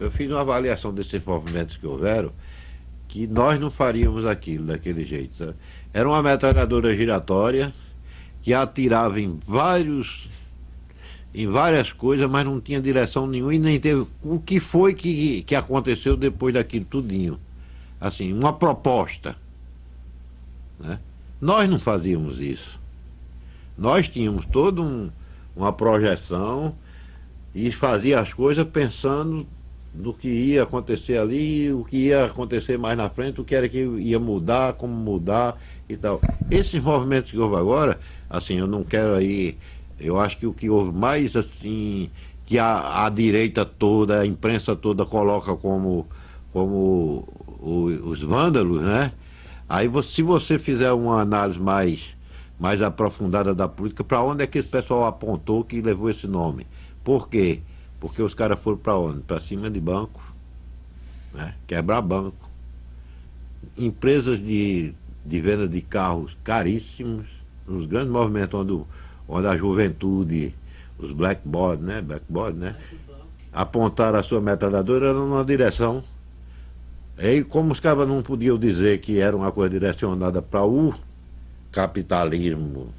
Eu fiz uma avaliação desses movimentos que houveram, que nós não faríamos aquilo daquele jeito, sabe? Era uma metralhadora giratória que atirava em várias coisas, mas não tinha direção nenhuma e nem teve. O que foi que aconteceu depois daquilo tudinho? Assim, uma proposta, né? Nós não fazíamos isso. Nós tínhamos toda uma projeção e fazia as coisas pensando no que ia acontecer ali, o que ia acontecer mais na frente, o que era que ia mudar, como mudar e tal. Esses movimentos que houve agora, assim, eu não quero aí, eu acho que o que houve mais, assim, que a direita toda, a imprensa toda coloca como os vândalos, né? Aí, se você fizer uma análise mais aprofundada da política, para onde é que esse pessoal apontou que levou esse nome? Por quê? Porque os caras foram para onde? Para cima de banco, né? Quebrar banco. Empresas de venda de carros caríssimos, nos grandes movimentos onde a juventude, os blackboard, né? Apontaram a sua metralhadora numa direção. E como os caras não podiam dizer que era uma coisa direcionada para o capitalismo,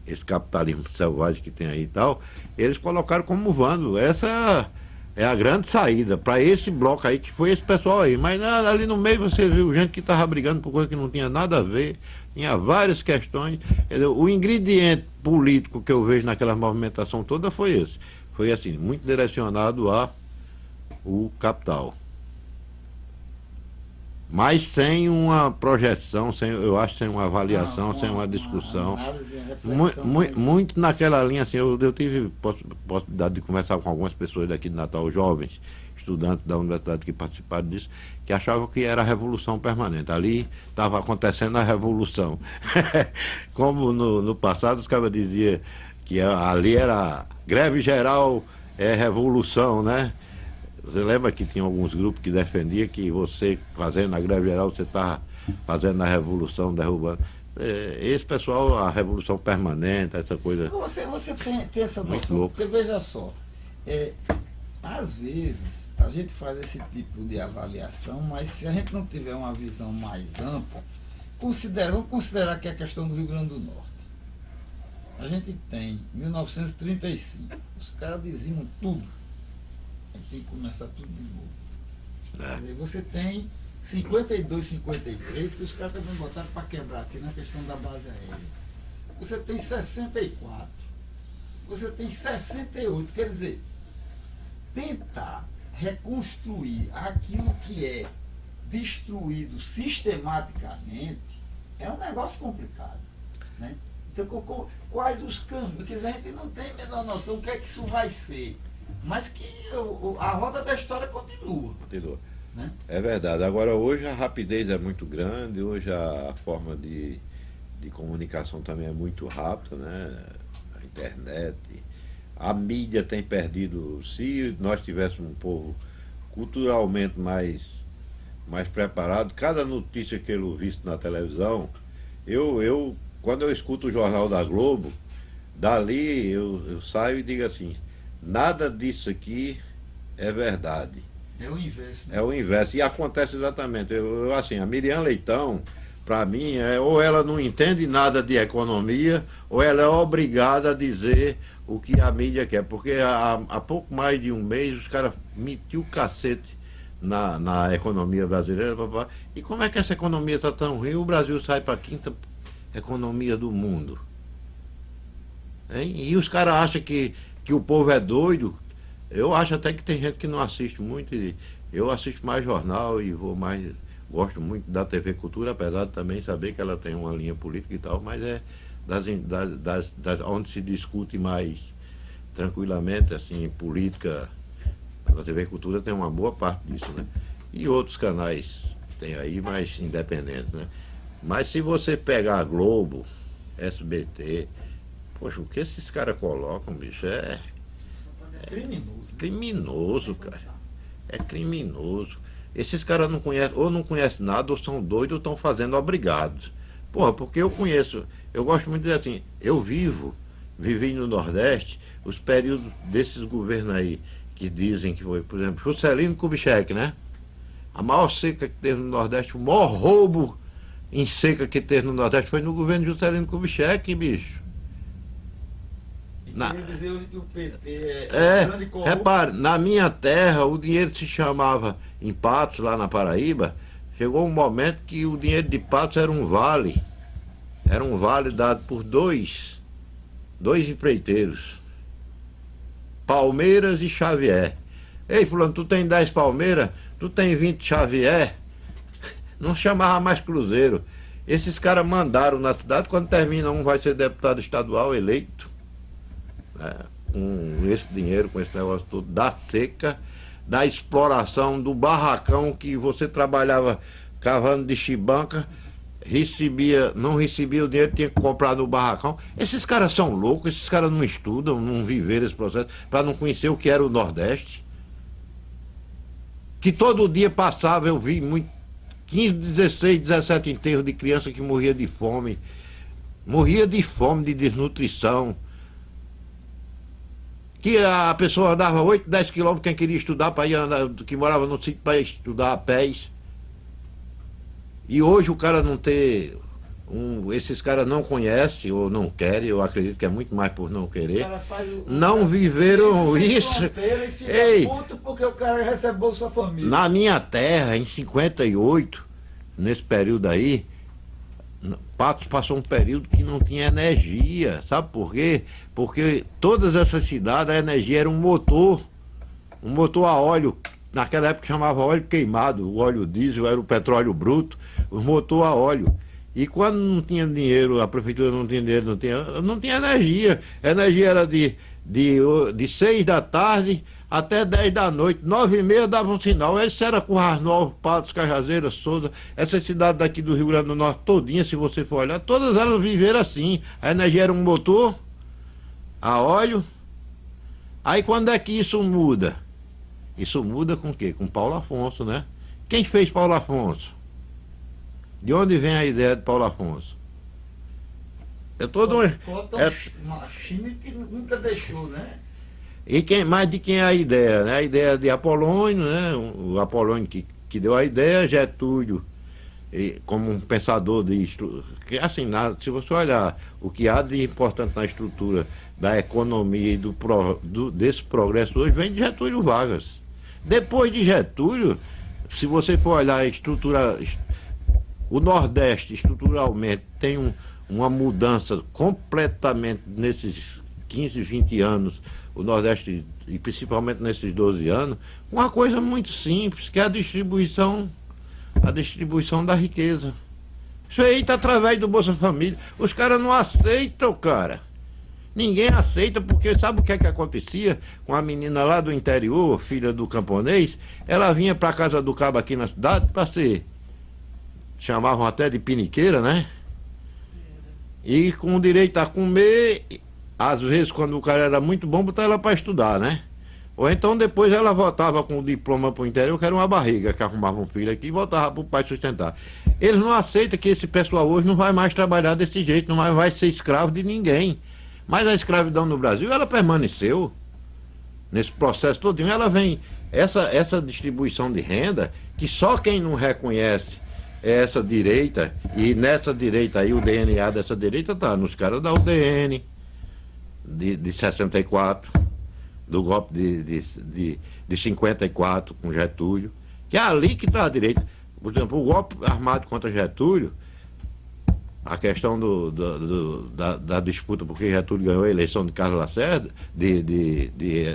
esse capitalismo selvagem que tem aí e tal, eles colocaram como vândalo. Essa é a grande saída para esse bloco aí, que foi esse pessoal aí. Mas ali no meio você viu gente que estava brigando por coisa que não tinha nada a ver, tinha várias questões. Quer dizer, o ingrediente político que eu vejo naquela movimentação toda foi esse. Foi assim, muito direcionado a o capital. Mas sem uma projeção, eu acho, sem uma avaliação, sem uma discussão. Muito naquela linha, assim, eu tive possibilidade de conversar com algumas pessoas daqui de Natal, jovens, estudantes da universidade que participaram disso, que achavam que era a revolução permanente. Ali estava acontecendo a revolução. Como no passado os caras diziam que ali era greve geral, é revolução, né? Você lembra que tinha alguns grupos que defendiam que você, fazendo a greve geral, você estava fazendo a revolução, derrubando. Esse pessoal, a revolução permanente, essa coisa. Você tem essa noção, porque veja só, às vezes a gente faz esse tipo de avaliação, mas se a gente não tiver uma visão mais ampla, vamos considerar que é a questão do Rio Grande do Norte. A gente tem 1935, os caras dizimam tudo. Tem que começar tudo de novo. Quer dizer, você tem 52, 53, que os caras também botaram para quebrar aqui na questão da base aérea. Você tem 64. Você tem 68. Quer dizer, tentar reconstruir aquilo que é destruído sistematicamente é um negócio complicado, né? Então, quais os caminhos? Quer dizer, a gente não tem a menor noção do que é que isso vai ser. Mas que a roda da história continua. Continua. Né? É verdade. Agora, hoje a rapidez é muito grande, hoje a forma de comunicação também é muito rápida, né? A internet, a mídia tem perdido. Se nós tivéssemos um povo culturalmente mais preparado, cada notícia que eu visto na televisão, quando eu escuto o Jornal da Globo, dali eu saio e digo assim: nada disso aqui é verdade. É o inverso. Né? É o inverso. E acontece exatamente. Assim, a Miriam Leitão, para mim, ou ela não entende nada de economia, ou ela é obrigada a dizer o que a mídia quer. Porque há pouco mais de um mês os caras metiam o cacete na economia brasileira. E como é que essa economia está tão ruim? O Brasil sai para a quinta economia do mundo. Hein? E os caras acham que o povo é doido. Eu acho até que tem gente que não assiste muito. Eu assisto mais jornal e gosto muito da TV Cultura, apesar de também saber que ela tem uma linha política e tal, mas é onde se discute mais tranquilamente, assim, política. A TV Cultura tem uma boa parte disso, né? E outros canais tem aí, mais independentes, né? Mas se você pegar a Globo, SBT, poxa, o que esses caras colocam, bicho, é criminoso. Criminoso, cara. É criminoso. Esses caras não conhecem nada, ou são doidos, ou estão fazendo obrigados. Porra, porque eu gosto muito de dizer assim, vivi no Nordeste, os períodos desses governos aí, que dizem que foi, por exemplo, Juscelino Kubitschek, né? A maior seca que teve no Nordeste, o maior roubo em seca que teve no Nordeste foi no governo de Juscelino Kubitschek, bicho. Queria dizer hoje que o PT é grande corrupto. Repare, na minha terra o dinheiro se chamava, em Patos, lá na Paraíba, chegou um momento que o dinheiro de Patos era um vale. Era um vale dado por dois empreiteiros. Palmeiras e Xavier. Ei, fulano, tu tem 10 Palmeiras, tu tem 20 Xavier. Não chamava mais Cruzeiro. Esses caras mandaram na cidade, quando termina um vai ser deputado estadual eleito. Com esse dinheiro, com esse negócio todo, da seca, da exploração, do barracão que você trabalhava cavando de chibanca, não recebia o dinheiro, tinha que comprar no barracão. Esses caras são loucos, esses caras não estudam, não viveram esse processo, para não conhecer o que era o Nordeste. Que todo dia passava, eu vi 15, 16, 17 enterros de criança que morria de fome, de desnutrição. Que a pessoa andava 8, 10 quilômetros, quem queria estudar, para ir andar, que morava no sítio, para estudar a pés. E hoje o cara não ter. Esses caras não conhecem ou não querem, eu acredito que é muito mais por não querer. Não viveram isso. Ei, puto porque o cara recebe Bolsa Família. Na minha terra, em 58, nesse período aí, Patos passou um período que não tinha energia. Sabe por quê? Porque todas essas cidades a energia era um motor a óleo. Naquela época chamava óleo queimado, o óleo diesel era o petróleo bruto, o motor a óleo. E quando não tinha dinheiro, a prefeitura não tinha dinheiro, não tinha energia. A energia era de 6 da tarde até 10 da noite, 9h30 dava um sinal. Esse era Currais Novos, Patos, Cajazeiras, Souza, essa cidade daqui do Rio Grande do Norte todinha, se você for olhar, todas elas viveram assim. A energia era um motor a óleo. Aí quando é que isso muda? Isso muda com o quê? Com Paulo Afonso, né? Quem fez Paulo Afonso? De onde vem a ideia de Paulo Afonso? É todo uma China que nunca deixou, né? E mais de quem é a ideia? Né? A ideia de Apolônio, né? O Apolônio que deu a ideia, Getúlio, como um pensador que assim, se você olhar o que há de importante na estrutura da economia e desse progresso hoje, vem de Getúlio Vargas. Depois de Getúlio, se você for olhar a estrutura, o Nordeste estruturalmente tem uma mudança completamente nesses 15, 20 anos, o Nordeste, e principalmente nesses 12 anos, uma coisa muito simples, que é a distribuição da riqueza. Isso aí está através do Bolsa Família. Os caras não aceitam, cara. Ninguém aceita, porque sabe o que é que acontecia com a menina lá do interior, filha do camponês? Ela vinha para casa do cabo aqui na cidade para ser, chamavam até de piniqueira, né? E com direito a comer, às vezes quando o cara era muito bom, botar ela para estudar, né? Ou então depois ela voltava com o diploma para o interior, que era uma barriga, que arrumava um filho aqui e voltava para o pai sustentar. Eles não aceitam que esse pessoal hoje não vai mais trabalhar desse jeito, não vai ser escravo de ninguém. Mas a escravidão no Brasil, ela permaneceu nesse processo todinho. Ela vem, essa distribuição de renda, que só quem não reconhece é essa direita, e nessa direita aí, o DNA dessa direita tá nos caras da UDN, de 64, do golpe de 54 com Getúlio, que é ali que está a direita. Por exemplo, o golpe armado contra Getúlio, a questão da disputa porque Getúlio ganhou a eleição de Carlos Lacerda, de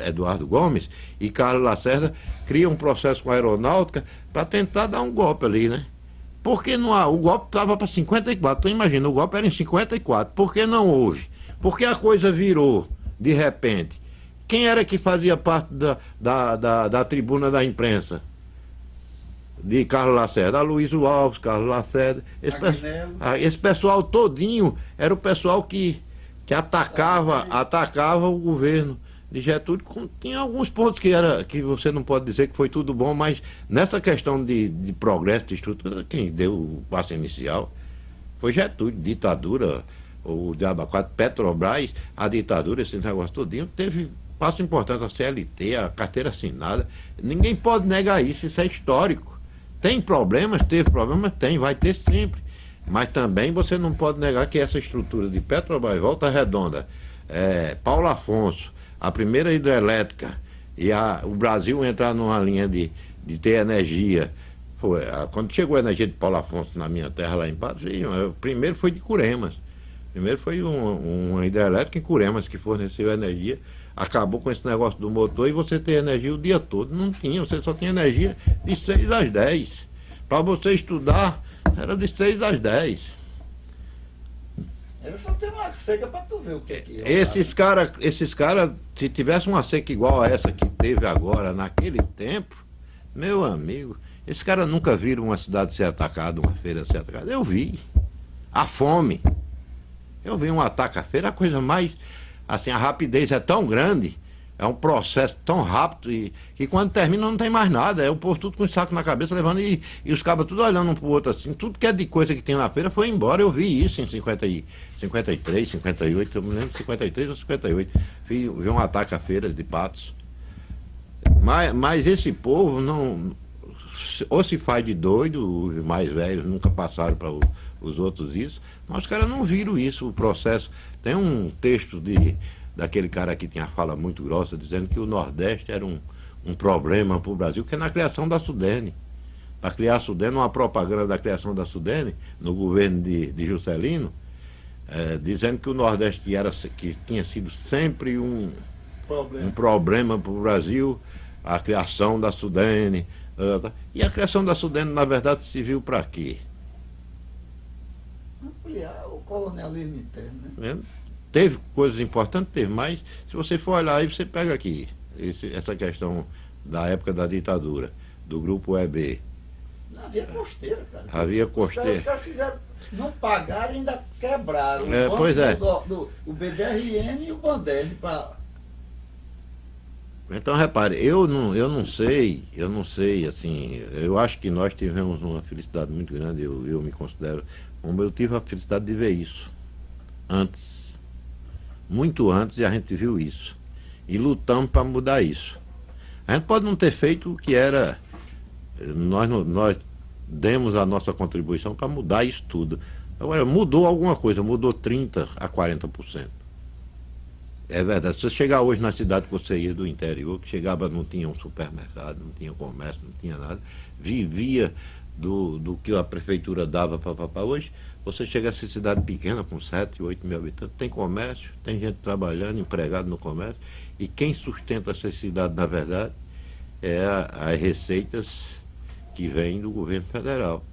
Eduardo Gomes, e Carlos Lacerda cria um processo com a aeronáutica para tentar dar um golpe ali, né? Porque não há, o golpe estava para 54, então imagina, o golpe era em 54, por que não houve? Porque a coisa virou, de repente. Quem era que fazia parte da tribuna da imprensa? De Carlos Lacerda, Aloysio Alves, Carlos Lacerda, esse pessoal todinho era o pessoal que atacava o governo de Getúlio. Tinha alguns pontos que você não pode dizer que foi tudo bom, mas nessa questão de progresso, de estrutura, quem deu o passo inicial foi Getúlio. Ditadura, o Diabo 4, Petrobras, a ditadura, esse negócio todinho, teve passo importante, a CLT, a carteira assinada. Ninguém pode negar isso é histórico. Tem problemas, teve problemas, tem, vai ter sempre. Mas também você não pode negar que essa estrutura de Petrobras, Volta Redonda, Paulo Afonso, a primeira hidrelétrica, e o Brasil entrar numa linha de ter energia. Quando chegou a energia de Paulo Afonso na minha terra, lá em Patinho, primeiro foi de Curemas. Primeiro foi uma hidrelétrica em Curemas que forneceu energia. Acabou com esse negócio do motor e você tem energia o dia todo. Não tinha, você só tinha energia de 6 às 10. Para você estudar, era de 6 às 10. Era só ter uma seca para tu ver o que é que é. Esses caras, se tivesse uma seca igual a essa que teve agora, naquele tempo, meu amigo, esses caras nunca viram uma cidade ser atacada, uma feira ser atacada. Eu vi. A fome. Eu vi um ataque à feira, a coisa mais, assim, a rapidez é tão grande, é um processo tão rápido, que quando termina não tem mais nada, é o povo tudo com o saco na cabeça, levando, e os cabas tudo olhando um pro outro assim, tudo que é de coisa que tem na feira foi embora. Eu vi isso em 53, 58, eu me lembro de 53 ou 58, vi um ataque à feira de Patos. Mas esse povo não, ou se faz de doido, os mais velhos nunca passaram para os outros isso, mas os caras não viram isso, o processo. Tem um texto daquele cara que tinha a fala muito grossa, dizendo que o Nordeste era um problema para o Brasil, que é na criação da Sudene. Para criar a Sudene, uma propaganda da criação da Sudene, no governo de Juscelino, dizendo que o Nordeste que tinha sido sempre um problema para o Brasil, a criação da Sudene. E a criação da Sudene, na verdade, se viu para quê? Ampliar o colonialismo interno, né? Teve coisas importantes, teve, mas se você for olhar aí, você pega aqui essa questão da época da ditadura, do grupo EB. Não, havia costeira, cara. Havia costeira. Os caras fizeram, não pagaram e ainda quebraram. Pois é. O BDRN e o Bandelli para... Então, repare, eu não sei, assim, eu acho que nós tivemos uma felicidade muito grande, eu me considero, como eu tive a felicidade de ver isso, antes, muito antes, e a gente viu isso, e lutamos para mudar isso. A gente pode não ter feito o que era, nós demos a nossa contribuição para mudar isso tudo. Agora, mudou alguma coisa, mudou 30% a 40%. É verdade, se você chegar hoje na cidade que você ia do interior, que chegava, não tinha um supermercado, não tinha comércio, não tinha nada, vivia do que a prefeitura dava para hoje, você chega a essa cidade pequena, com 7, 8 mil habitantes, tem comércio, tem gente trabalhando, empregado no comércio, e quem sustenta essa cidade, na verdade, é as receitas que vêm do governo federal.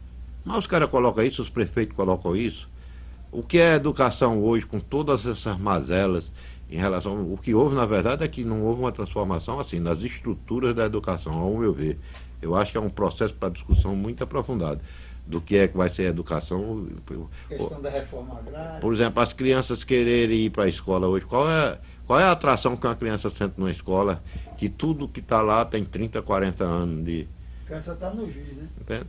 Mas os caras colocam isso, os prefeitos colocam isso. O que é educação hoje, com todas essas mazelas, em relação o que houve, na verdade, é que não houve uma transformação assim nas estruturas da educação, ao meu ver. Eu acho que é um processo para discussão muito aprofundado do que é que vai ser a educação. Questão da reforma agrária. Por exemplo, as crianças quererem ir para a escola hoje, qual é a atração que uma criança sente numa escola que tudo que está lá tem 30, 40 anos de... A criança está no juiz, né? Entende?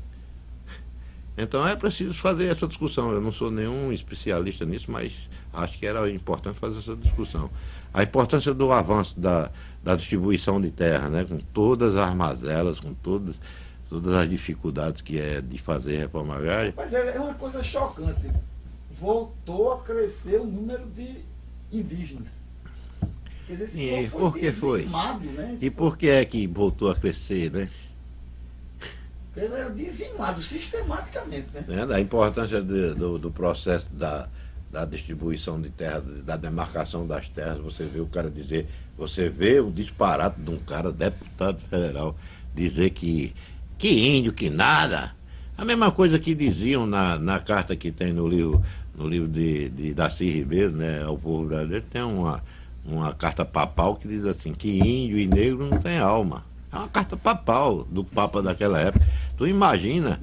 Então é preciso fazer essa discussão. Eu não sou nenhum especialista nisso, mas acho que era importante fazer essa discussão. A importância do avanço da distribuição de terra, né, com todas as mazelas, com todas as dificuldades que é de fazer reforma agrária. Mas é uma coisa chocante. Voltou a crescer o número de indígenas. Quer dizer, esse povo foi dizimado, né? E por que é que voltou a crescer, né? Ele era dizimado sistematicamente, né? A importância do processo da distribuição de terra, da demarcação das terras, você vê o cara dizer, você vê o disparate de um cara, deputado federal, dizer que índio, que nada. A mesma coisa que diziam na carta que tem no livro de Darcy Ribeiro, né, ao povo brasileiro, tem uma carta papal que diz assim, que índio e negro não tem alma. É uma carta papal do Papa daquela época. Tu imagina,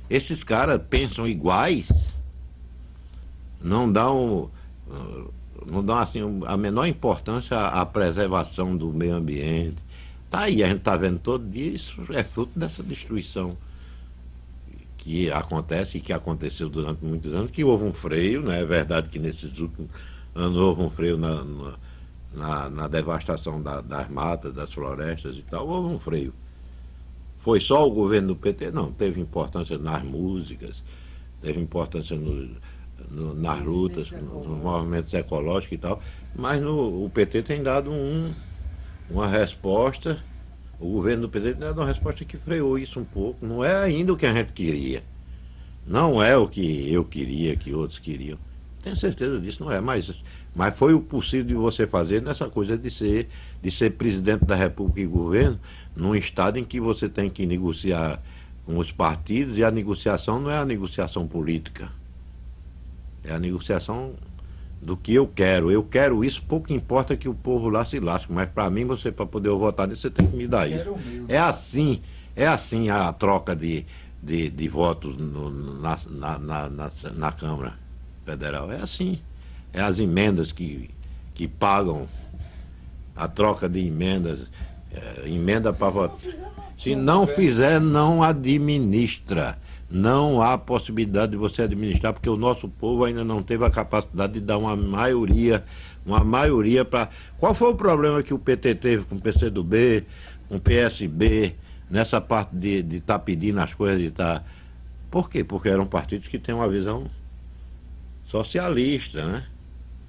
esses caras pensam iguais, não dão assim, a menor importância à preservação do meio ambiente. Tá aí, a gente está vendo todo dia, isso é fruto dessa destruição que acontece e que aconteceu durante muitos anos, que houve um freio, né? É verdade que nesses últimos anos houve um freio na devastação das matas, das florestas e tal, houve um freio. Foi só o governo do PT? Não, teve importância nas músicas, teve importância nas lutas, nos movimentos ecológicos e tal, mas o PT tem dado uma resposta, o governo do PT tem dado uma resposta que freou isso um pouco. Não é ainda o que a gente queria, não é o que eu queria, que outros queriam. Tenho certeza disso, não é, mas foi o possível de você fazer nessa coisa de ser presidente da República e governo num estado em que você tem que negociar com os partidos, e a negociação não é a negociação política, é a negociação do que eu quero. Eu quero isso, pouco importa que o povo lá se lasque, mas para mim, para poder eu votar nisso, você tem que me dar isso. É assim a troca de votos na Câmara Federal. É assim. É as emendas que pagam a troca de emendas, emenda para votar. Se não fizer, não administra. Não há possibilidade de você administrar, porque o nosso povo ainda não teve a capacidade de dar uma maioria para... Qual foi o problema que o PT teve com o PCdoB, com o PSB, nessa parte de estar pedindo as coisas, de estar... Por quê? Porque eram partidos que têm uma visão socialista, né?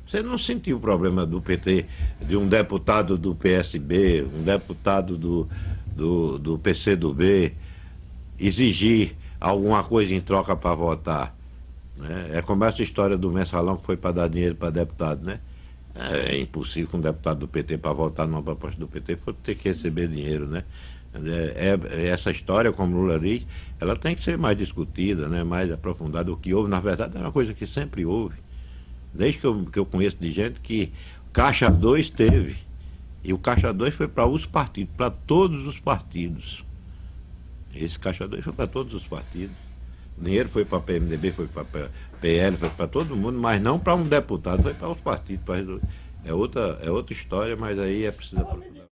Você não sentiu o problema do PT, de um deputado do PSB, um deputado do PCdoB, exigir alguma coisa em troca para votar, né? É como essa história do mensalão que foi para dar dinheiro para deputado, né? É impossível que um deputado do PT, para votar numa proposta do PT, for ter que receber dinheiro, né? Essa história, como Lula diz, ela tem que ser mais discutida, né? Mais aprofundada. O que houve, na verdade, é uma coisa que sempre houve. Desde que eu conheço de gente que Caixa 2 teve. E o Caixa 2 foi para os partidos, para todos os partidos. Esse Caixa 2 foi para todos os partidos. O dinheiro foi para PMDB, foi para PL, foi para todo mundo, mas não para um deputado, foi para os partidos. É outra história, mas aí é preciso aprofundar.